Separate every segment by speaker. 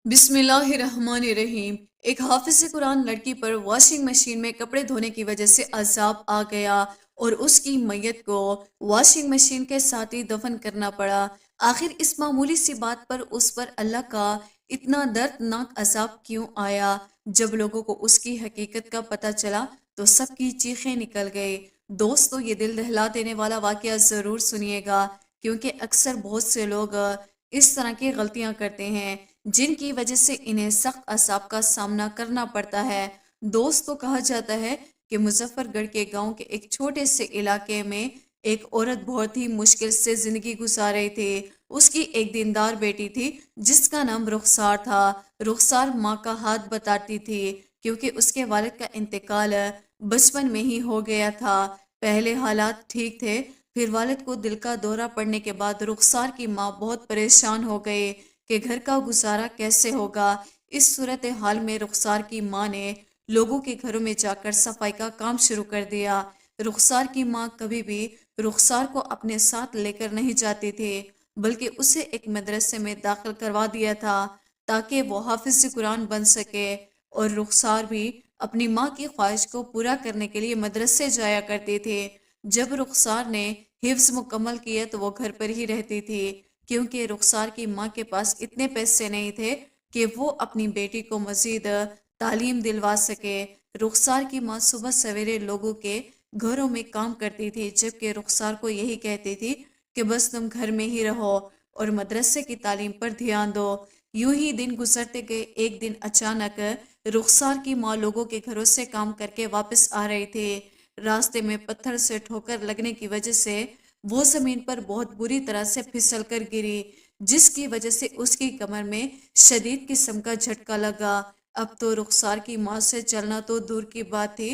Speaker 1: بسم اللہ الرحمن الرحیم۔ ایک حافظ قرآن لڑکی پر واشنگ مشین میں کپڑے دھونے کی وجہ سے عذاب آ گیا اور اس کی میت کو واشنگ مشین کے ساتھ ہی دفن کرنا پڑا۔ آخر اس معمولی سی بات پر اس پر اللہ کا اتنا دردناک عذاب کیوں آیا؟ جب لوگوں کو اس کی حقیقت کا پتہ چلا تو سب کی چیخیں نکل گئی۔ دوستو، یہ دل دہلا دینے والا واقعہ ضرور سنیے گا، کیونکہ اکثر بہت سے لوگ اس طرح کی غلطیاں کرتے ہیں جن کی وجہ سے انہیں سخت عذاب کا سامنا کرنا پڑتا ہے۔ دوستو، کہا جاتا ہے کہ مظفر گڑھ کے گاؤں کے ایک چھوٹے سے علاقے میں ایک عورت بہت ہی مشکل سے زندگی گزار رہی تھی۔ اس کی ایک دیندار بیٹی تھی جس کا نام رخسار تھا۔ رخسار ماں کا ہاتھ بتاتی تھی کیونکہ اس کے والد کا انتقال بچپن میں ہی ہو گیا تھا۔ پہلے حالات ٹھیک تھے، پھر والد کو دل کا دورہ پڑنے کے بعد رخسار کی ماں بہت پریشان ہو گئی کہ گھر کا گزارا کیسے ہوگا۔ اس صورتحال میں رخسار کی ماں نے لوگوں کے گھروں میں جا کر صفائی کا کام شروع کر دیا۔ رخسار کی ماں کبھی بھی رخسار کو اپنے ساتھ لے کر نہیں جاتی تھی، بلکہ اسے ایک مدرسے میں داخل کروا دیا تھا تاکہ وہ حافظ قرآن بن سکے، اور رخسار بھی اپنی ماں کی خواہش کو پورا کرنے کے لیے مدرسے جایا کرتی تھی۔ جب رخسار نے حفظ مکمل کیا تو وہ گھر پر ہی رہتی تھی، کیونکہ رخسار کی ماں کے پاس اتنے پیسے نہیں تھے کہ وہ اپنی بیٹی کو مزید تعلیم دلوا سکے۔ رخسار کی ماں صبح سویرے لوگوں کے گھروں میں کام کرتی تھی، جبکہ رخسار کو یہی کہتی تھی کہ بس تم گھر میں ہی رہو اور مدرسے کی تعلیم پر دھیان دو۔ یوں ہی دن گزرتے گئے۔ ایک دن اچانک رخسار کی ماں لوگوں کے گھروں سے کام کر کے واپس آ رہی تھی۔ راستے میں پتھر سے ٹھوکر لگنے کی وجہ سے وہ زمین پر بہت بری طرح سے پھسل کر گری، جس کی وجہ سے اس کی کمر میں شدید قسم کا جھٹکا لگا۔ اب تو رخسار کی ماں سے چلنا تو دور کی بات تھی،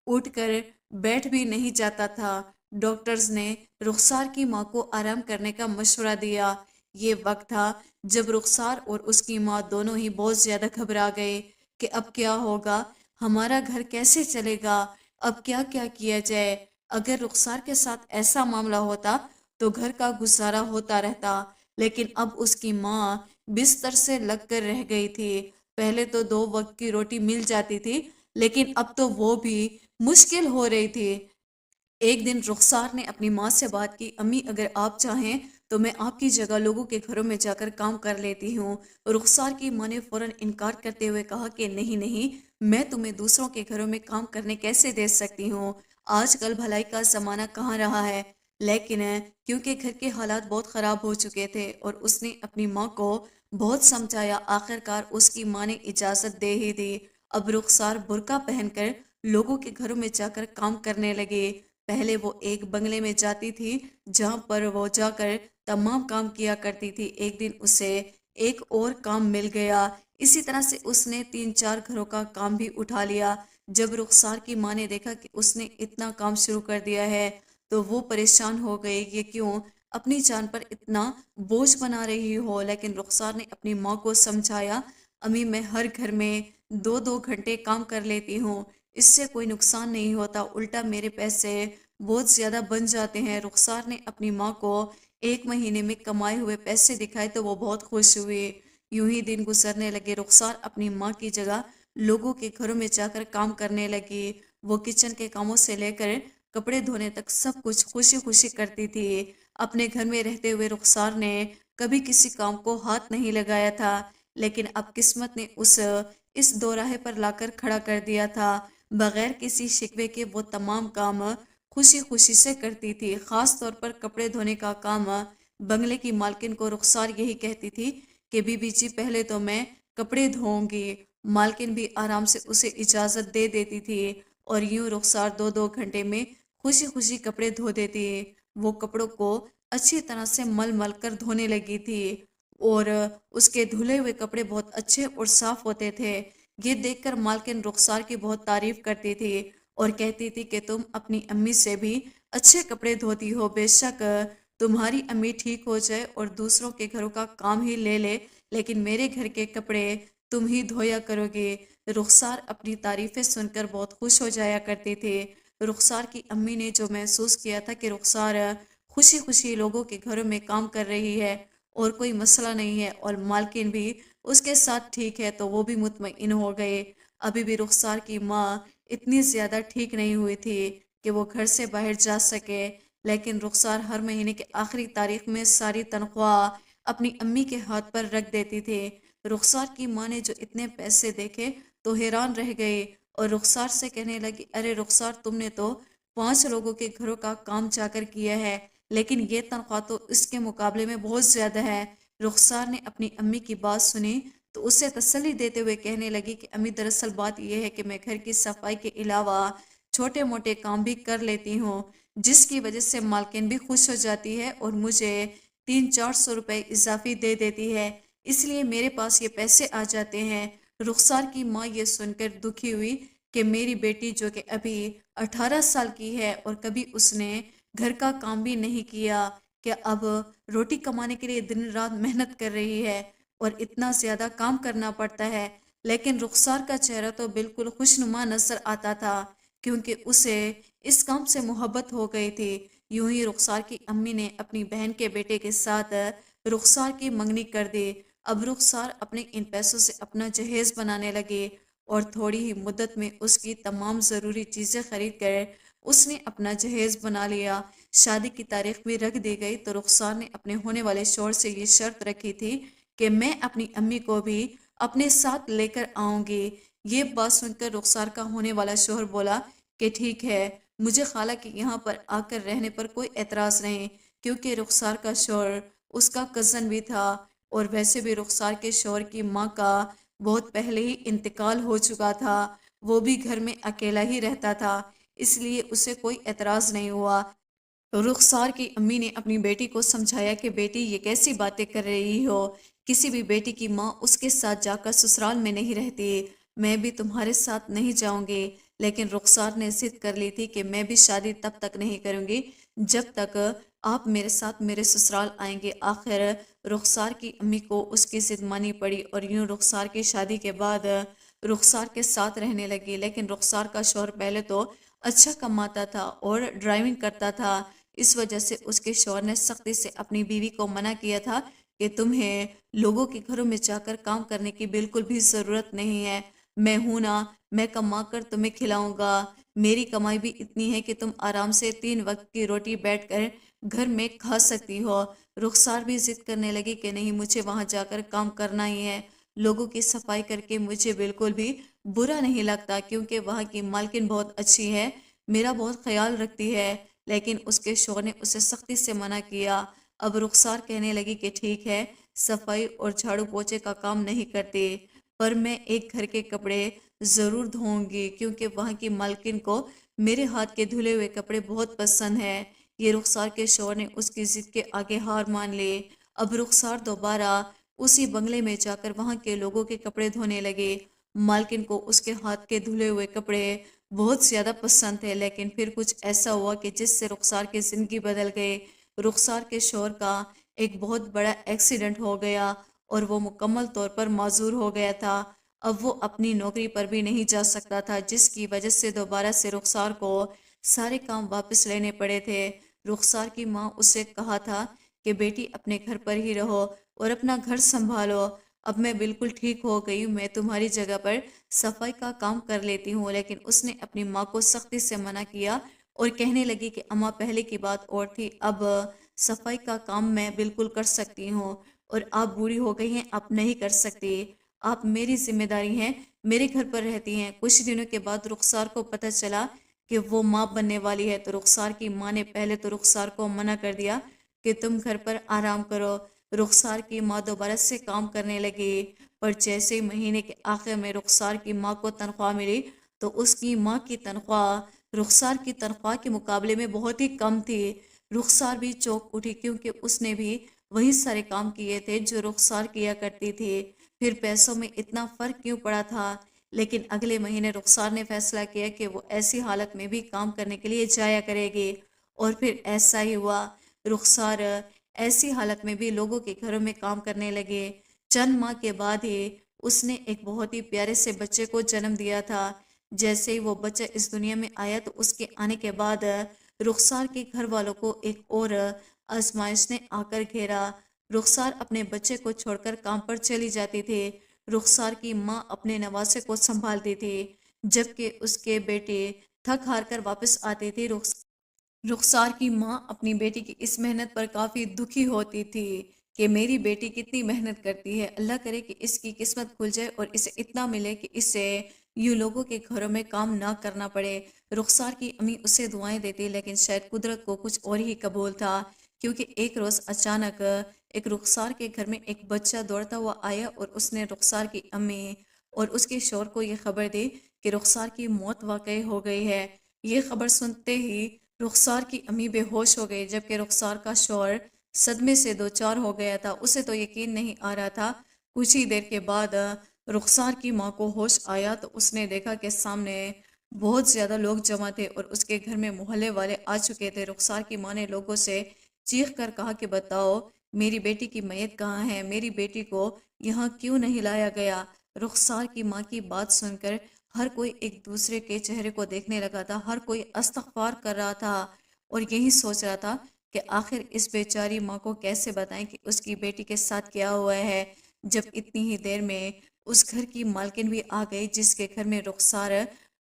Speaker 1: اٹھ کر بیٹھ بھی نہیں جاتا تھا۔ ڈاکٹرز نے رخسار کی ماں کو آرام کرنے کا مشورہ دیا۔ یہ وقت تھا جب رخسار اور اس کی ماں دونوں ہی بہت زیادہ گھبرا گئے کہ اب کیا ہوگا، ہمارا گھر کیسے چلے گا، اب کیا کیا کیا جائے۔ اگر رخسار کے ساتھ ایسا معاملہ ہوتا تو گھر کا گزارا ہوتا رہتا، لیکن اب اس کی ماں بستر سے لگ کر رہ گئی تھی۔ پہلے تو 2 وقت کی روٹی مل جاتی تھی، لیکن اب تو وہ بھی مشکل ہو رہی تھی۔ ایک دن رخسار نے اپنی ماں سے بات کی، امی اگر آپ چاہیں تو میں آپ کی جگہ لوگوں کے گھروں میں جا کر کام کر لیتی ہوں۔ رخسار کی ماں نے فوراً انکار کرتے ہوئے کہا کہ نہیں نہیں، میں تمہیں دوسروں کے گھروں میں کام کرنے کیسے دے سکتی ہوں، آج کل بھلائی کا زمانہ کہاں رہا ہے۔ لیکن کیونکہ گھر کے حالات بہت خراب ہو چکے تھے اور اس نے اپنی ماں کو بہت سمجھایا، آخرکار اس کی ماں نے اجازت دے ہی دی۔ اب رخسار برقع پہن کر لوگوں کے گھروں میں جا کر کام کرنے لگے۔ پہلے وہ ایک بنگلے میں جاتی تھی جہاں پر وہ جا کر تمام کام کیا کرتی تھی۔ ایک دن اسے ایک اور کام مل گیا، اسی طرح سے اس نے 3-4 گھروں کا کام بھی اٹھا لیا۔ جب رخسار کی ماں نے دیکھا کہ اس نے اتنا کام شروع کر دیا ہے تو وہ پریشان ہو گئی کہ کیوں اپنی جان پر اتنا بوجھ بنا رہی ہو، لیکن رخسار نے اپنی ماں کو سمجھایا، امی میں ہر گھر میں 2-2 گھنٹے کام کر لیتی ہوں، اس سے کوئی نقصان نہیں ہوتا، الٹا میرے پیسے بہت زیادہ بن جاتے ہیں۔ رخسار نے اپنی ماں کو 1 مہینے میں کمائے ہوئے پیسے دکھائے تو وہ بہت خوش ہوئی۔ یوں ہی دن گزرنے لگے۔ رخسار اپنی ماں کی جگہ لوگوں کے گھروں میں جا کر کام کرنے لگی۔ وہ کچن کے کاموں سے لے کر کپڑے دھونے تک سب کچھ خوشی خوشی کرتی تھی۔ اپنے گھر میں رہتے ہوئے رخسار نے کبھی کسی کام کو ہاتھ نہیں لگایا تھا، لیکن اب قسمت نے اس دوراہے پر لا کر کھڑا کر دیا تھا۔ بغیر کسی شکوے کے وہ تمام کام خوشی خوشی سے کرتی تھی، خاص طور پر کپڑے دھونے کا کام۔ بنگلے کی مالکن کو رخسار یہی کہتی تھی کہ بی بی جی پہلے تو میں کپڑے دھوؤں گی۔ مالکن بھی آرام سے اسے اجازت دے دیتی تھی اور یوں رخسار 2-2 گھنٹے میں خوشی خوشی کپڑے دھو دیتی۔ وہ کپڑوں کو اچھی طرح سے مل مل کر دھونے لگی تھی اور اس کے دھلے ہوئے کپڑے بہت اچھے اور صاف ہوتے تھے۔ یہ دیکھ کر مالکن رخسار کی بہت تعریف کرتی تھی اور کہتی تھی کہ تم اپنی امی سے بھی اچھے کپڑے دھوتی ہو، بے شک تمہاری امی ٹھیک ہو جائے اور دوسروں کے گھروں کا کام ہی لے لے، لیکن میرے گھر کے کپڑے تم ہی دھویا کرو گے۔ رخسار اپنی تعریفیں سن کر بہت خوش ہو جایا کرتی تھی۔ رخسار کی امی نے جو محسوس کیا تھا کہ رخسار خوشی خوشی لوگوں کے گھروں میں کام کر رہی ہے اور کوئی مسئلہ نہیں ہے، اور مالکن بھی اس کے ساتھ ٹھیک ہے تو وہ بھی مطمئن ہو گئے۔ ابھی بھی رخسار کی ماں اتنی زیادہ ٹھیک نہیں ہوئی تھی کہ وہ گھر سے باہر جا سکے، لیکن رخسار ہر مہینے کے آخری تاریخ میں ساری تنخواہ اپنی امی کے ہاتھ پر رکھ دیتی تھی۔ رخسار کی ماں نے جو اتنے پیسے دیکھے تو حیران رہ گئی اور رخسار سے کہنے لگی، ارے رخسار، تم نے تو 5 لوگوں کے گھروں کا کام جا کر کیا ہے، لیکن یہ تنخواہ تو اس کے مقابلے میں بہت زیادہ ہے۔ رخسار نے اپنی امی کی بات سنی تو اسے تسلی دیتے ہوئے کہنے لگی کہ امی، دراصل بات یہ ہے کہ میں گھر کی صفائی کے علاوہ چھوٹے موٹے کام بھی کر لیتی ہوں، جس کی وجہ سے مالکن بھی خوش ہو جاتی ہے اور مجھے 300-400 روپے اضافی دے دیتی ہے، اس لیے میرے پاس یہ پیسے آ جاتے ہیں۔ رخسار کی ماں یہ سن کر دکھی ہوئی کہ میری بیٹی جو کہ ابھی 18 سال کی ہے اور کبھی اس نے گھر کا کام بھی نہیں کیا، کہ اب روٹی کمانے کے لیے دن رات محنت کر رہی ہے اور اتنا زیادہ کام کرنا پڑتا ہے۔ لیکن رخسار کا چہرہ تو بالکل خوشنما نظر آتا تھا، کیونکہ اسے اس کام سے محبت ہو گئی تھی۔ یوں ہی رخسار کی امی نے اپنی بہن کے بیٹے کے ساتھ رخسار کی منگنی کر دی۔ اب رخسار اپنے ان پیسوں سے اپنا جہیز بنانے لگے اور تھوڑی ہی مدت میں اس کی تمام ضروری چیزیں خرید کر اس نے اپنا جہیز بنا لیا۔ شادی کی تاریخ بھی رکھ دی گئی تو رخسار نے اپنے ہونے والے شوہر سے یہ شرط رکھی تھی کہ میں اپنی امی کو بھی اپنے ساتھ لے کر آؤں گی۔ یہ بات سن کر رخسار کا ہونے والا شوہر بولا کہ ٹھیک ہے، مجھے خالہ کے یہاں پر آ کر رہنے پر کوئی اعتراض نہیں، کیونکہ رخسار کا شوہر اس کا کزن بھی تھا اور ویسے بھی رخسار کے شوہر کی ماں کا بہت پہلے ہی انتقال ہو چکا تھا، وہ بھی گھر میں اکیلا ہی رہتا تھا، اس لیے اسے کوئی اعتراض نہیں ہوا۔ رخسار کی امی نے اپنی بیٹی کو سمجھایا کہ بیٹی، یہ کیسی باتیں کر رہی ہو، کسی بھی بیٹی کی ماں اس کے ساتھ جا کر سسرال میں نہیں رہتی، میں بھی تمہارے ساتھ نہیں جاؤں گی۔ لیکن رخسار نے ضد کر لی تھی کہ میں بھی شادی تب تک نہیں کروں گی جب تک آپ میرے ساتھ میرے سسرال آئیں گے۔ آخر رخسار کی امی کو اس کی ضد مانی پڑی اور یوں رخسار کی شادی کے بعد رخسار کے ساتھ رہنے لگی۔ لیکن رخسار کا شوہر پہلے تو اچھا کماتا تھا اور ڈرائیونگ کرتا تھا، اس وجہ سے اس کے شوہر نے سختی سے اپنی بیوی کو منع کیا تھا کہ تمہیں لوگوں کے گھروں میں جا کر کام کرنے کی بالکل بھی ضرورت نہیں ہے، میں ہوں نا، میں کما کر تمہیں کھلاؤں گا، میری کمائی بھی اتنی ہے کہ تم آرام سے 3 وقت کی روٹی بیٹھ کر گھر میں کھا سکتی ہو۔ رخسار بھی ضد کرنے لگی کہ نہیں، مجھے وہاں جا کر کام کرنا ہی ہے، لوگوں کی صفائی کر کے مجھے بالکل بھی برا نہیں لگتا، کیونکہ وہاں کی مالکن بہت اچھی ہے، میرا بہت خیال رکھتی ہے۔ لیکن اس کے شوہر نے اسے سختی سے منع کیا۔ اب رخسار کہنے لگی کہ ٹھیک ہے، صفائی اور جھاڑو پوچھے کا کام نہیں کرتے، پر میں ایک گھر کے کپڑے ضرور دھوؤں گی، کیونکہ وہاں کی مالکن کو میرے ہاتھ کے دھلے ہوئے کپڑے بہت پسند ہیں۔ یہ رخسار کے شوہر نے اس کی ضد کے آگے ہار مان لی۔ اب رخسار دوبارہ اسی بنگلے میں جا کر وہاں کے لوگوں کے کپڑے دھونے لگے۔ مالکن کو اس کے ہاتھ کے دھلے ہوئے کپڑے بہت زیادہ پسند تھے، لیکن پھر کچھ ایسا ہوا کہ جس سے رخسار کی زندگی بدل گئی۔ رخسار کے شوہر کا ایک بہت بڑا ایکسیڈنٹ ہو گیا اور وہ مکمل طور پر معذور ہو گیا تھا۔ اب وہ اپنی نوکری پر بھی نہیں جا سکتا تھا، جس کی وجہ سے دوبارہ سے رخسار کو سارے کام واپس لینے پڑے تھے۔ رخسار کی ماں اسے کہا تھا کہ بیٹی، اپنے گھر پر ہی رہو اور اپنا گھر سنبھالو، اب میں بالکل ٹھیک ہو گئی ہوں، میں تمہاری جگہ پر صفائی کا کام کر لیتی ہوں۔ لیکن اس نے اپنی ماں کو سختی سے منع کیا اور کہنے لگی کہ اماں، پہلے کی بات اور تھی، اب صفائی کا کام میں بالکل کر سکتی ہوں، اور آپ بوڑھی ہو گئی ہیں، آپ نہیں کر سکتی، آپ میری ذمہ داری ہیں، میرے گھر پر رہتی ہیں۔ کچھ دنوں کے بعد رخسار کو پتہ چلا کہ وہ ماں بننے والی ہے، تو رخسار کی ماں نے پہلے تو رخسار کو منع کر دیا کہ تم گھر پر آرام کرو۔ رخسار کی ماں دوبارہ سے کام کرنے لگی، پر جیسے مہینے کے آخر میں رخسار کی ماں کو تنخواہ ملی تو اس کی ماں کی تنخواہ رخسار کی تنخواہ کے مقابلے میں بہت ہی کم تھی۔ رخسار بھی چونک اٹھی، کیونکہ اس نے بھی وہی سارے کام کیے تھے جو رخسار کیا کرتی تھی، پھر پیسوں میں اتنا فرق کیوں پڑا تھا؟ لیکن اگلے مہینے رخسار نے فیصلہ کیا کہ وہ ایسی حالت میں بھی کام کرنے کے لیے جایا کرے گی، اور پھر ایسا ہی ہوا۔ رخسار ایسی حالت میں بھی لوگوں کے گھروں میں کام کرنے لگے۔ چند ماہ کے بعد ہی اس نے ایک بہت ہی پیارے سے بچے کو جنم دیا تھا۔ جیسے ہی وہ بچہ اس دنیا میں آیا تو اس کے آنے کے بعد رخسار کے گھر والوں کو ایک اور آزمائش نے آ کر گھیرا۔ رخسار اپنے بچے کو چھوڑ کر کام پر چلی جاتی تھی۔ رخسار کی ماں اپنے نواسے کو سنبھالتی تھی، جبکہ اس کے بیٹے تھک ہار کر واپس آتے تھے۔ رخسار کی ماں اپنی بیٹی کی اس محنت پر کافی دکھی ہوتی تھی کہ میری بیٹی کتنی محنت کرتی ہے، اللہ کرے کہ اس کی قسمت کھل جائے اور اسے اتنا ملے کہ اسے یوں لوگوں کے گھروں میں کام نہ کرنا پڑے۔ رخسار کی امی اسے دعائیں دیتی، لیکن شاید قدرت کو کچھ اور ہی قبول تھا، کیونکہ ایک روز اچانک ایک رخسار کے گھر میں ایک بچہ دوڑتا ہوا آیا اور اس نے رخسار کی امی اور اس کے شوہر کو یہ خبر دی کہ رخسار کی موت واقع ہو گئی ہے۔ یہ خبر سنتے ہی رخسار کی امی بے ہوش ہو گئی، جبکہ رخسار کا شوہر صدمے سے دو چار ہو گیا تھا۔ اسے تو یقین نہیں آ رہا تھا۔ کچھ ہی دیر کے بعد رخسار کی ماں کو ہوش آیا تو اس نے دیکھا کہ سامنے بہت زیادہ لوگ جمع تھے اور اس کے گھر میں محلے والے آ چکے تھے۔ رخسار کی ماں نے لوگوں سے چیخ کر کہا کہ بتاؤ میری بیٹی کی میت کہاں ہے، میری بیٹی کو یہاں کیوں نہیں لایا گیا۔ رخسار کی ماں کی بات سن کر ہر کوئی ایک دوسرے کے چہرے کو دیکھنے لگا تھا، ہر کوئی استغفار کر رہا تھا اور یہی سوچ رہا تھا کہ آخر اس بیچاری ماں کو کیسے بتائیں کہ اس کی بیٹی کے ساتھ کیا ہوا ہے۔ جب اتنی ہی دیر میں اس گھر کی مالکن بھی آ گئی جس کے گھر میں رخسار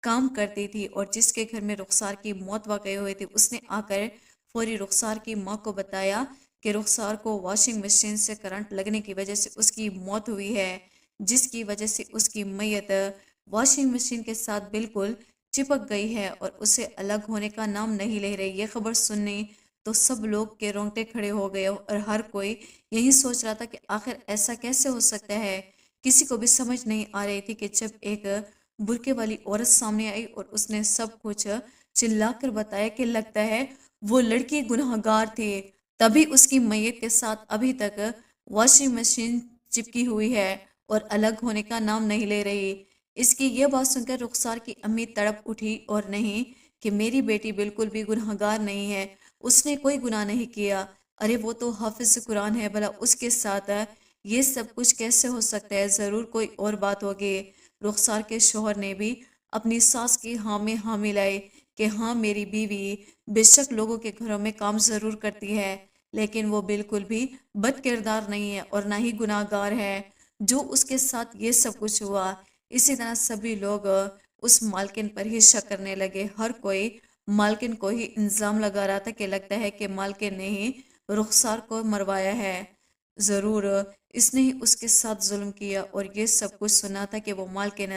Speaker 1: کام کرتی تھی اور جس کے گھر میں رخسار کی موت واقع ہوئی تھی، اس نے آ کر فوری رخسار کی ماں کو بتایا کہ رخسار کو واشنگ مشین سے کرنٹ لگنے کی وجہ سے اس کی موت ہوئی ہے، جس کی وجہ سے اس کی میت واشنگ مشین کے ساتھ بالکل چپک گئی ہے اور اسے الگ ہونے کا نام نہیں لے رہی۔ یہ خبر سننے تو سب لوگ کے رونگٹے کھڑے ہو گئے اور ہر کوئی یہی سوچ رہا تھا کہ آخر ایسا کیسے ہو سکتا ہے۔ کسی کو بھی سمجھ نہیں آ رہی تھی کہ جب ایک برقعے والی عورت سامنے آئی اور اس نے سب کچھ چلا کر بتایا کہ لگتا ہے وہ لڑکی گناہ گار تھی، تبھی اس کی میت کے ساتھ ابھی تک واشنگ مشین چپکی ہوئی ہے اور الگ ہونے کا نام نہیں لے رہی۔ اس کی یہ بات سن کر رخسار کی امی تڑپ اٹھی اور نہیں کہ میری بیٹی بالکل بھی گناہ گار نہیں ہے، اس نے کوئی گناہ نہیں کیا، ارے وہ تو حافظ قرآن ہے، بھلا اس کے ساتھ یہ سب کچھ کیسے ہو سکتا ہے، ضرور کوئی اور بات ہوگی۔ رخسار کے شوہر نے بھی اپنی ساس کی ہاں میں ہاں ملائی کہ ہاں میری بیوی بے شک لوگوں کے گھروں میں کام ضرور کرتی ہے، لیکن وہ بالکل بھی بد کردار نہیں ہے اور نہ ہی گناہ گار ہے جو اس کے ساتھ یہ سب کچھ ہوا۔ اسی طرح سبھی لوگ اس مالکن پر ہی شک کرنے لگے، ہر کوئی مالکن کو ہی الزام لگا رہا تھا کہ لگتا ہے کہ مالکن نے ہی رخسار کو مروایا ہے، ضرور اس نے ہی اس کے ساتھ ظلم کیا۔ اور یہ سب کچھ سنا تھا کہ وہ مالکن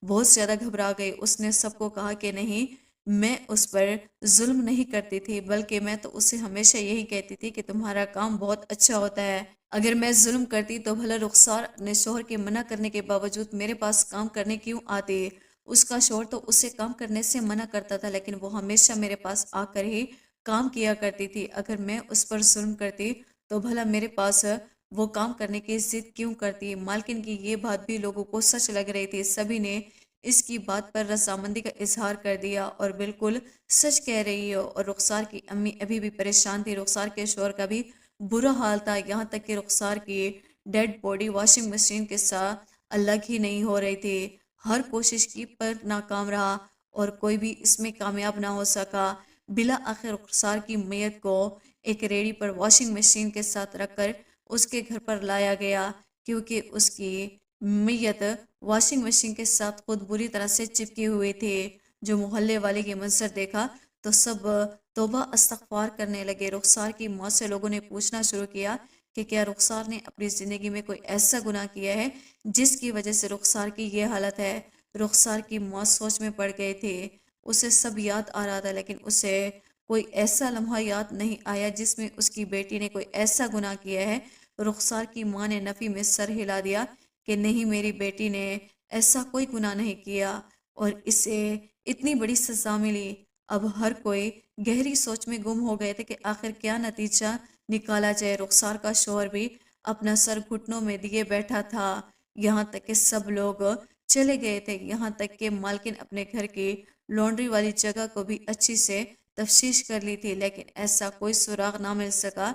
Speaker 1: بہت زیادہ گھبرا گئی، اس نے سب کو کہا کہ نہیں میں اس پر ظلم نہیں کرتی تھی، بلکہ میں تو اسے ہمیشہ یہی کہتی تھی کہ تمہارا کام بہت اچھا ہوتا ہے، اگر میں ظلم کرتی تو بھلا رخسار اپنے شوہر کے منع کرنے کے باوجود میرے پاس کام کرنے کیوں آتی۔ اس کا شوہر تو اسے کام کرنے سے منع کرتا تھا، لیکن وہ ہمیشہ میرے پاس آ کر ہی کام کیا کرتی تھی، اگر میں اس پر ظلم کرتی تو بھلا میرے پاس وہ کام کرنے کی ضد کیوں کرتی۔ مالکن کی یہ بات بھی لوگوں کو سچ لگ رہی تھی، سبھی نے اس کی بات پر رضامندی کا اظہار کر دیا اور بالکل سچ کہہ رہی ہو۔ اور رخسار کی امی ابھی بھی پریشان تھی، رخسار کے شوہر کا بھی برا حال تھا، یہاں تک کہ رخسار کی ڈیڈ باڈی واشنگ مشین کے ساتھ الگ ہی نہیں ہو رہی تھی، ہر کوشش کی پر ناکام رہا اور کوئی بھی اس میں کامیاب نہ ہو سکا۔ بلا آخر رخسار کی میت کو ایک ریڑھی پر واشنگ مشین کے ساتھ رکھ کر اس کے گھر پر لایا گیا، کیونکہ اس کی میت واشنگ مشین کے ساتھ خود بری طرح سے چپکی ہوئی تھی۔ جو محلے والے کے منظر دیکھا تو سب توبہ استغفار کرنے لگے۔ رخسار کی موت سے لوگوں نے پوچھنا شروع کیا کہ کیا رخسار نے اپنی زندگی میں کوئی ایسا گناہ کیا ہے جس کی وجہ سے رخسار کی یہ حالت ہے۔ رخسار کی موت سوچ میں پڑ گئی تھی، اسے سب یاد آ رہا تھا، لیکن اسے کوئی ایسا لمحہ یاد نہیں آیا جس میں اس کی بیٹی نے کوئی ایسا گناہ کیا ہے۔ رخسار کی ماں نے نفی میں سر ہلا دیا کہ نہیں میری بیٹی نے ایسا کوئی گناہ نہیں کیا اور اسے اتنی بڑی سزا ملی۔ اب ہر کوئی گہری سوچ میں گم ہو گئے تھے کہ آخر کیا نتیجہ نکالا جائے۔ رخسار کا شوہر بھی اپنا سر گھٹنوں میں دیے بیٹھا تھا، یہاں تک کہ سب لوگ چلے گئے تھے، یہاں تک کہ مالکن اپنے گھر کی لانڈری والی جگہ کو بھی اچھی سے تفتیش کر لی تھی، لیکن ایسا کوئی سراغ نہ مل سکا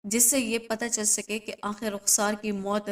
Speaker 1: جس سے یہ پتہ چل سکے کہ آخر رخسار کی موت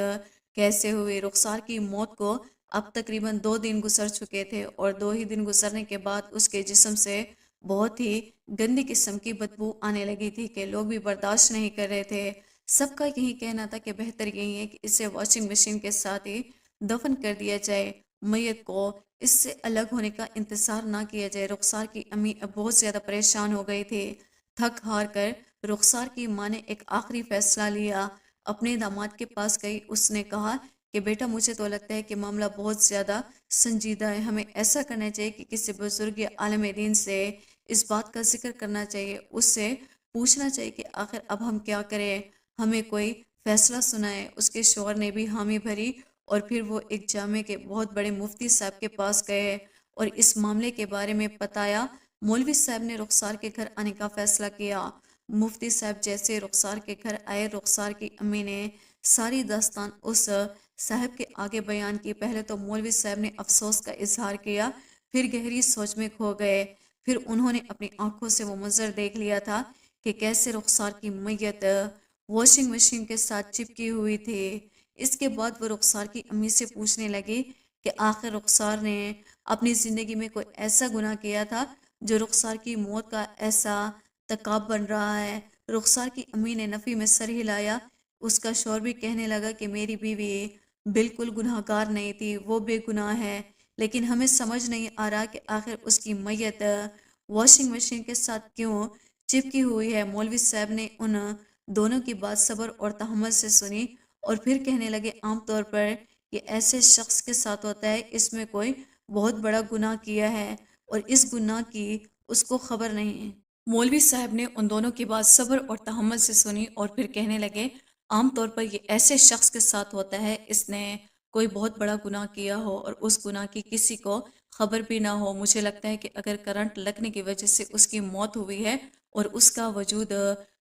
Speaker 1: کیسے ہوئی۔ رخسار کی موت کو اب تقریباً 2 دن گزر چکے تھے اور 2 ہی دن گزرنے کے بعد اس کے جسم سے بہت ہی گندی قسم کی بدبو آنے لگی تھی کہ لوگ بھی برداشت نہیں کر رہے تھے۔ سب کا یہی کہنا تھا کہ بہتر یہی ہے کہ اسے واشنگ مشین کے ساتھ ہی دفن کر دیا جائے، میت کو اس سے الگ ہونے کا انتظار نہ کیا جائے۔ رخسار کی امی اب بہت زیادہ پریشان ہو گئی تھی۔ تھک ہار کر رخسار کی ماں نے ایک آخری فیصلہ لیا، اپنے داماد کے پاس گئی۔ اس نے کہا کہ بیٹا، مجھے تو لگتا ہے کہ معاملہ بہت زیادہ سنجیدہ ہے، ہمیں ایسا کرنا چاہیے کہ کسی بزرگ یا عالم دین سے اس بات کا ذکر کرنا چاہیے، اس سے پوچھنا چاہیے کہ آخر اب ہم کیا کریں، ہمیں کوئی فیصلہ سنائے۔ اس کے شوہر نے بھی حامی بھری اور پھر وہ ایک جامع کے بہت بڑے مفتی صاحب کے پاس گئے اور اس معاملے کے بارے میں بتایا۔ مولوی صاحب نے رخسار کے گھر آنے کا فیصلہ کیا۔ مفتی صاحب جیسے رخسار کے گھر آئے، رخسار کی امی نے ساری داستان اس صاحب کے آگے بیان کی۔ پہلے تو مولوی صاحب نے افسوس کا اظہار کیا، پھر گہری سوچ میں کھو گئے۔ پھر انہوں نے اپنی آنکھوں سے وہ منظر دیکھ لیا تھا کہ کیسے رخسار کی میت واشنگ مشین کے ساتھ چپکی ہوئی تھی۔ اس کے بعد وہ رخسار کی امی سے پوچھنے لگی کہ آخر رخسار نے اپنی زندگی میں کوئی ایسا گناہ کیا تھا جو رخسار کی موت کا ایسا تکاب بن رہا ہے۔ رخسار کی امی نے نفی میں سر ہلایا۔ اس کا شوہر بھی کہنے لگا کہ میری بیوی بالکل گناہ گار نہیں تھی، وہ بے گناہ ہے، لیکن ہمیں سمجھ نہیں آ رہا کہ آخر اس کی میت واشنگ مشین کے ساتھ کیوں چپکی ہوئی ہے۔ مولوی صاحب نے ان دونوں کی بات صبر اور تحمل سے سنی اور پھر کہنے لگے عام طور پر یہ ایسے شخص کے ساتھ ہوتا ہے، اس میں کوئی بہت بڑا گناہ کیا ہے اور اس گناہ کی اس کو خبر نہیں ہے۔ مولوی صاحب نے ان دونوں کی بات صبر اور تحمل سے سنی اور پھر کہنے لگے عام طور پر یہ ایسے شخص کے ساتھ ہوتا ہے، اس نے کوئی بہت بڑا گناہ کیا ہو اور اس گناہ کی کسی کو خبر بھی نہ ہو۔ مجھے لگتا ہے کہ اگر کرنٹ لگنے کی وجہ سے اس کی موت ہوئی ہے اور اس کا وجود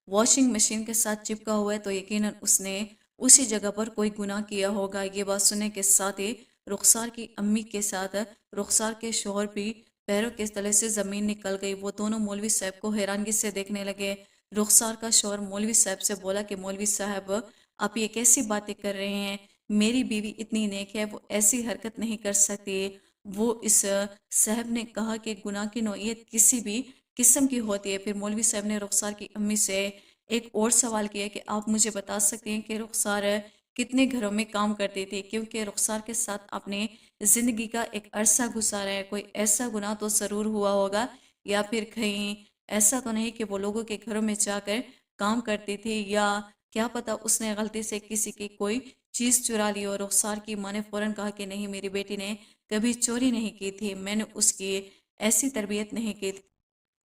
Speaker 1: واشنگ مشین کے ساتھ چپکا ہوا ہے تو یقیناً اس نے اسی جگہ پر کوئی گناہ کیا ہوگا۔ یہ بات سننے کے ساتھ ہی رخسار کی امی کے ساتھ رخسار کے شوہر بھی پیروں کے تلے سے زمین نکل گئی۔ وہ دونوں مولوی صاحب کو حیرانگی سے دیکھنے لگے۔ رخسار کا شوہر مولوی صاحب سے بولا کہ مولوی صاحب، آپ یہ کیسی باتیں کر رہے ہیں؟ میری بیوی اتنی نیک ہے، وہ ایسی حرکت نہیں کر سکتی۔ وہ اس صاحب نے کہا کہ گناہ کی نوعیت کسی بھی قسم کی ہوتی ہے۔ پھر مولوی صاحب نے رخسار کی امی سے ایک اور سوال کیا کہ آپ مجھے بتا سکتے ہیں کہ رخسار کتنے گھروں میں کام کرتی تھی، کیونکہ رخسار کے ساتھ آپ نے زندگی کا ایک عرصہ گزارا ہے، کوئی ایسا گناہ تو ضرور ہوا ہوگا، یا پھر کہیں ایسا تو نہیں کہ وہ لوگوں کے گھروں میں جا کر کام کرتی تھی، یا کیا پتا اس نے غلطی سے کسی کی کوئی چیز چرا لی ہو۔ رخسار کی ماں نے فوراً کہا کہ نہیں، میری بیٹی نے کبھی چوری نہیں کی تھی، میں نے اس کی ایسی تربیت نہیں کی تھی۔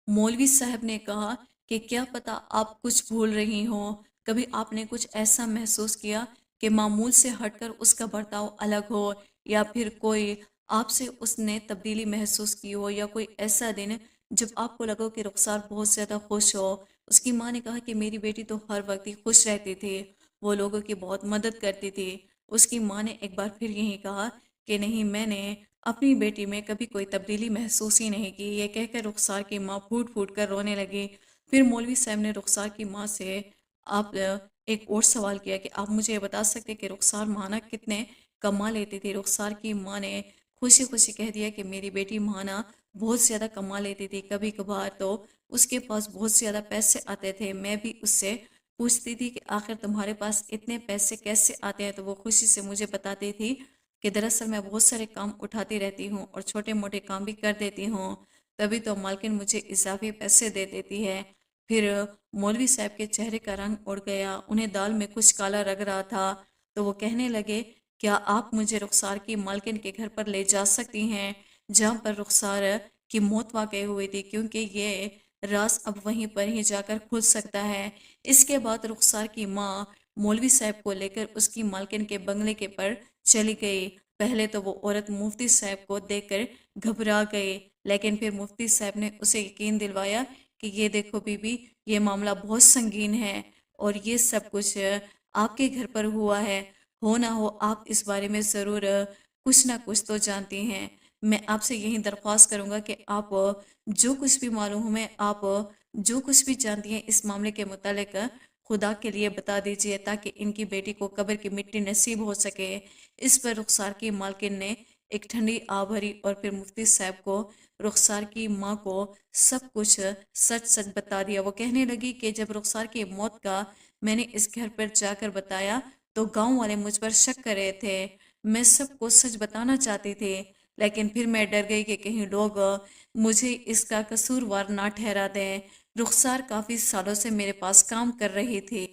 Speaker 1: مولوی صاحب نے کہا کہ کیا پتا آپ کچھ بھول رہی ہوں، کبھی آپ نے کچھ ایسا محسوس کیا کہ معمول سے ہٹ کر اس کا برتاؤ الگ ہو، یا پھر کوئی آپ سے اس نے تبدیلی محسوس کی ہو، یا کوئی ایسا دن جب آپ کو لگو کہ رخسار بہت زیادہ خوش ہو۔ اس کی ماں نے کہا کہ میری بیٹی تو ہر وقت ہی خوش رہتی تھی، وہ لوگوں کی بہت مدد کرتی تھی۔ اس کی ماں نے ایک بار پھر یہی کہا کہ نہیں، میں نے اپنی بیٹی میں کبھی کوئی تبدیلی محسوس ہی نہیں کی۔ یہ کہہ کر رخسار کی ماں پھوٹ پھوٹ کر رونے لگی۔ پھر مولوی صاحب نے رخسار کی ماں سے آپ ایک اور سوال کیا کہ آپ مجھے یہ بتا سکتے کہ رخسار مانا کتنے کما لیتی تھی؟ رخسار کی ماں نے خوشی خوشی کہہ دیا کہ میری بیٹی مانا بہت زیادہ کما لیتی تھی، کبھی کبھار تو اس کے پاس بہت زیادہ پیسے آتے تھے۔ میں بھی اس سے پوچھتی تھی کہ آخر تمہارے پاس اتنے پیسے کیسے آتے ہیں، تو وہ خوشی سے مجھے بتاتی تھی کہ دراصل میں بہت سارے کام اٹھاتی رہتی ہوں اور چھوٹے موٹے کام بھی کر دیتی ہوں، تبھی تو مالکن مجھے اضافی پیسے دے دیتی ہے۔ پھر مولوی صاحب کے چہرے کا رنگ اڑ گیا، انہیں دال میں کچھ کالا لگ رہا تھا، تو وہ کہنے لگے کیا آپ مجھے رخسار کی مالکن کے گھر پر لے جا سکتی ہیں جہاں پر رخسار کی موت واقع ہوئی تھی، کیونکہ یہ راز اب وہیں پر ہی جا کر کھل سکتا ہے۔ اس کے بعد رخسار کی ماں مولوی صاحب کو لے کر اس کی مالکن کے بنگلے کے پر چلی گئی۔ پہلے تو وہ عورت مفتی صاحب کو دیکھ کر گھبرا گئی، لیکن پھر مفتی صاحب نے اسے یقین دلوایا کہ یہ دیکھو بی بی، یہ معاملہ بہت سنگین ہے اور یہ سب کچھ آپ کے گھر پر ہوا ہے، ہو نہ ہو آپ اس بارے میں ضرور کچھ نہ کچھ تو جانتی ہیں۔ میں آپ سے یہی درخواست کروں گا کہ آپ جو کچھ بھی معلوم ہے، آپ جو کچھ بھی جانتی ہیں اس معاملے کے متعلق، خدا کے لیے بتا دیجیے تاکہ ان کی بیٹی کو قبر کی مٹی نصیب ہو سکے۔ اس پر رخسار کی مالکن نے ایک ٹھنڈی آ بھری اور پھر مفتی صاحب کو رخسار کی ماں کو سب کچھ سچ سچ بتا دیا۔ وہ کہنے لگی کہ جب رخسار کی موت کا میں نے اس گھر پر جا کر بتایا تو گاؤں والے مجھ پر شک کر رہے تھے، میں سب کو سچ بتانا چاہتی تھی، لیکن پھر میں ڈر گئی کہ کہیں لوگ مجھے اس کا قصوروار نہ ٹھہرا دیں۔ رخسار کافی سالوں سے میرے پاس کام کر رہی تھی،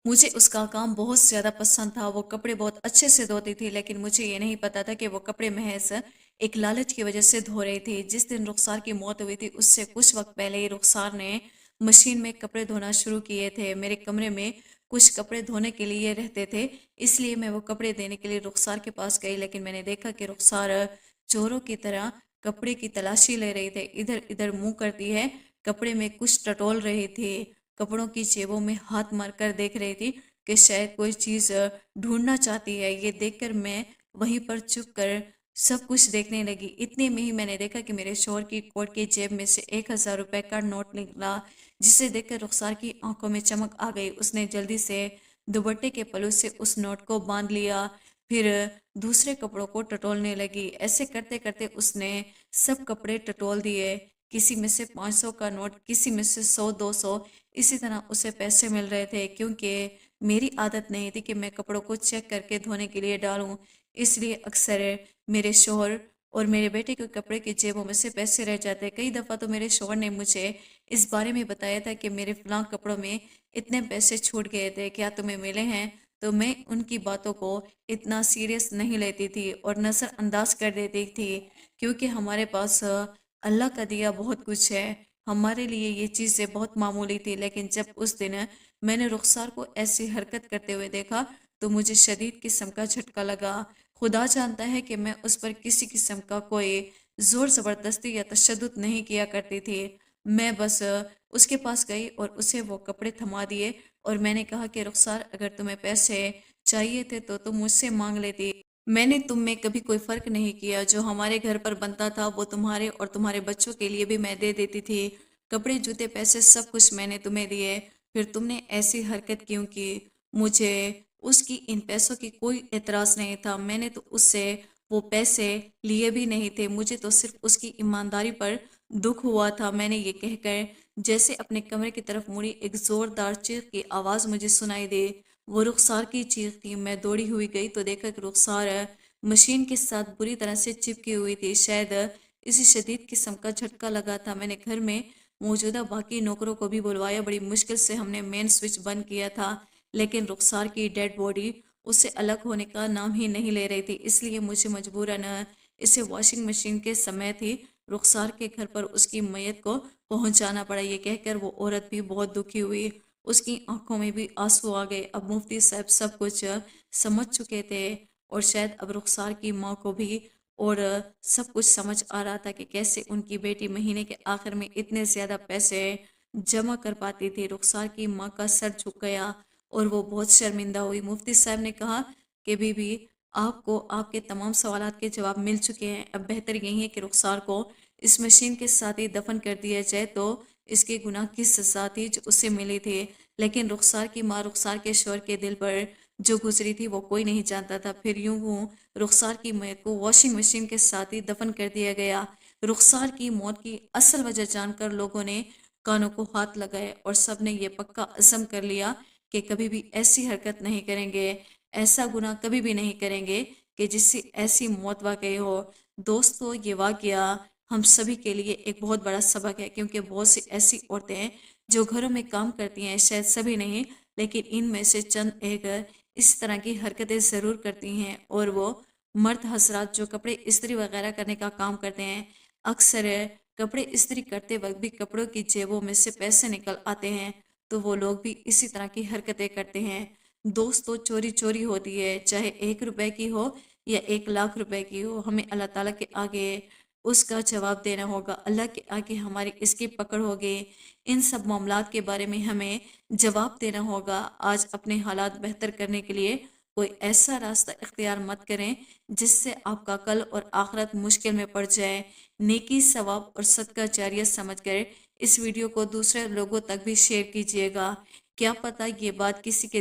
Speaker 1: مجھے اس کا کام بہت زیادہ پسند تھا، وہ کپڑے بہت اچھے سے دھوتی تھی، لیکن مجھے یہ نہیں پتا تھا کہ وہ کپڑے محض ایک لالچ کی وجہ سے دھو رہی تھی۔ جس دن رخسار کی موت ہوئی تھی اس سے کچھ وقت پہلے ہی رخسار نے مشین میں کپڑے دھونا شروع کیے تھے۔ میرے کمرے میں کچھ کپڑے دھونے کے لیے رہتے تھے، اس لیے میں وہ کپڑے دینے کے لیے رخسار کے پاس گئی، لیکن میں نے دیکھا کہ رخسار چوروں کی طرح کپڑے کی تلاشی لے رہی تھی، ادھر ادھر منہ کرتی ہے، کپڑے میں کچھ ٹٹول رہی تھی، کپڑوں کی جیبوں میں ہاتھ مار کر دیکھ رہی تھی کہ شاید کوئی چیز ڈھونڈنا چاہتی ہے۔ یہ دیکھ کر میں وہیں پر چپ کر سب کچھ دیکھنے لگی۔ اتنے میں ہی میں نے دیکھا کہ میرے شوہر کی کوٹ کی جیب میں سے 1000 روپے کا نوٹ نکلا، جسے دیکھ کر رخسار کی آنکھوں میں چمک آ گئی۔ اس نے جلدی سے دوپٹے کے پلو سے اس نوٹ کو باندھ لیا، پھر دوسرے کپڑوں کو ٹٹولنے لگی۔ ایسے کرتے کرتے اس نے سب کپڑے ٹٹول دیے، کسی میں سے 500 کا نوٹ، کسی میں سے 100 200، اسی طرح اسے پیسے مل رہے تھے۔ کیونکہ میری عادت نہیں تھی کہ میں کپڑوں کو چیک کر کے دھونے کے لیے ڈالوں، اس لیے اکثر میرے شوہر اور میرے بیٹے کے کپڑے کی جیبوں میں سے پیسے رہ جاتے۔ کئی دفعہ تو میرے شوہر نے مجھے اس بارے میں بتایا تھا کہ میرے فلاں کپڑوں میں اتنے پیسے چھوٹ گئے تھے، کیا تمہیں ملے ہیں؟ تو میں ان کی باتوں کو اتنا سیریس نہیں لیتی تھی اور نظر انداز کر دیتی تھی، کیونکہ ہمارے پاس اللہ کا دیا بہت کچھ ہے، ہمارے لیے یہ چیزیں بہت معمولی تھی۔ لیکن جب اس دن میں نے رخسار کو ایسی حرکت کرتے ہوئے دیکھا تو مجھے شدید قسم کا جھٹکا لگا۔ خدا جانتا ہے کہ میں اس پر کسی قسم کا کوئی زور زبردستی یا تشدد نہیں کیا کرتی تھی، میں بس اس کے پاس گئی اور اسے وہ کپڑے تھما دیے اور میں نے کہا کہ رخسار اگر تمہیں پیسے چاہیے تھے تو تم مجھ سے مانگ لیتی، میں نے تم میں کبھی کوئی فرق نہیں کیا، جو ہمارے گھر پر بنتا تھا وہ تمہارے اور تمہارے بچوں کے لیے بھی میں دے دیتی تھی، کپڑے جوتے پیسے سب کچھ میں نے تمہیں دیے، پھر تم نے ایسی حرکت کیوں کی؟ مجھے اس کی ان پیسوں کی کوئی اعتراض نہیں تھا، میں نے تو اس سے وہ پیسے لیے بھی نہیں تھے، مجھے تو صرف اس کی ایمانداری پر دکھ ہوا تھا۔ میں نے یہ کہہ کر جیسے اپنے کمرے کی طرف مڑی، ایک زوردار چیخ کی آواز مجھے سنائی دی، وہ رخسار کی چیخ تھی۔ میں دوڑی ہوئی گئی تو دیکھا کہ رخسار مشین کے ساتھ بری طرح سے چپکی ہوئی تھی، شاید اسی شدید قسم کا جھٹکا لگا تھا۔ میں نے گھر میں موجودہ باقی نوکروں کو بھی بلوایا، بڑی مشکل سے ہم نے مین سوئچ بند کیا تھا، لیکن رخسار کی ڈیڈ باڈی اس سے الگ ہونے کا نام ہی نہیں لے رہی تھی، اس لیے مجھے مجبوراً اسے واشنگ مشین کے سمیت ہی رخسار کے گھر پر اس کی میت کو پہنچانا پڑا۔ یہ کہہ کر وہ عورت بھی بہت دکھی ہوئی، اس کی آنکھوں میں بھی آنسو آ گئے۔ اب مفتی صاحب سب کچھ سمجھ چکے تھے اور شاید اب رخسار کی ماں کو بھی اور سب کچھ سمجھ آ رہا تھا کہ کیسے ان کی بیٹی مہینے کے آخر میں اتنے زیادہ پیسے جمع کر پاتی تھی۔ رخسار کی ماں کا سر جھک گیا اور وہ بہت شرمندہ ہوئی۔ مفتی صاحب نے کہا کہ بی بی، آپ کو آپ کے تمام سوالات کے جواب مل چکے ہیں، اب بہتر یہی ہے کہ رخسار کو اس مشین کے ساتھ ہی دفن کر دیا جائے، تو اس کے گناہ کی سزا تھی جو اسے ملی تھی۔ لیکن رخسار کی ماں، رخسار کے شوہر کے دل پر جو گزری تھی وہ کوئی نہیں جانتا تھا۔ پھر یوں رخسار کی میت کو واشنگ مشین کے ساتھ ہی دفن کر دیا گیا۔ رخسار کی موت کی اصل وجہ جان کر لوگوں نے کانوں کو ہاتھ لگائے اور سب نے یہ پکا عزم کر لیا کہ کبھی بھی ایسی حرکت نہیں کریں گے، ایسا گناہ کبھی بھی نہیں کریں گے کہ جس سے ایسی موت واقع ہو۔ دوستو، یہ واقعہ ہم سبھی کے لیے ایک بہت بڑا سبق ہے، کیونکہ بہت سی ایسی عورتیں ہیں جو گھروں میں کام کرتی ہیں، شاید سبھی نہیں لیکن ان میں سے چند ایک اس طرح کی حرکتیں ضرور کرتی ہیں، اور وہ مرد حضرات جو کپڑے استری وغیرہ کرنے کا کام کرتے ہیں، اکثر کپڑے استری کرتے وقت بھی کپڑوں کی جیبوں میں سے پیسے نکل آتے ہیں، تو وہ لوگ بھی اسی طرح کی حرکتیں کرتے ہیں۔ دوستو، چوری چوری ہوتی ہے، چاہے 1 روپے کی ہو یا 1,00,000 روپے کی ہو، ہمیں اللہ تعالیٰ کے آگے اس کا جواب دینا ہوگا، اللہ کے آگے ہماری اس کی پکڑ ہوگی، ان سب معاملات کے بارے میں ہمیں جواب دینا ہوگا۔ آج اپنے حالات بہتر کرنے کے لیے کوئی ایسا راستہ اختیار مت کریں جس سے آپ کا کل اور آخرت مشکل میں پڑ جائے۔ نیکی، ثواب اور صدقہ جاریہ سمجھ کر اس ویڈیو کو دوسرے لوگوں تک بھی شیئر کیجیے گا، کیا پتہ یہ بات کسی کے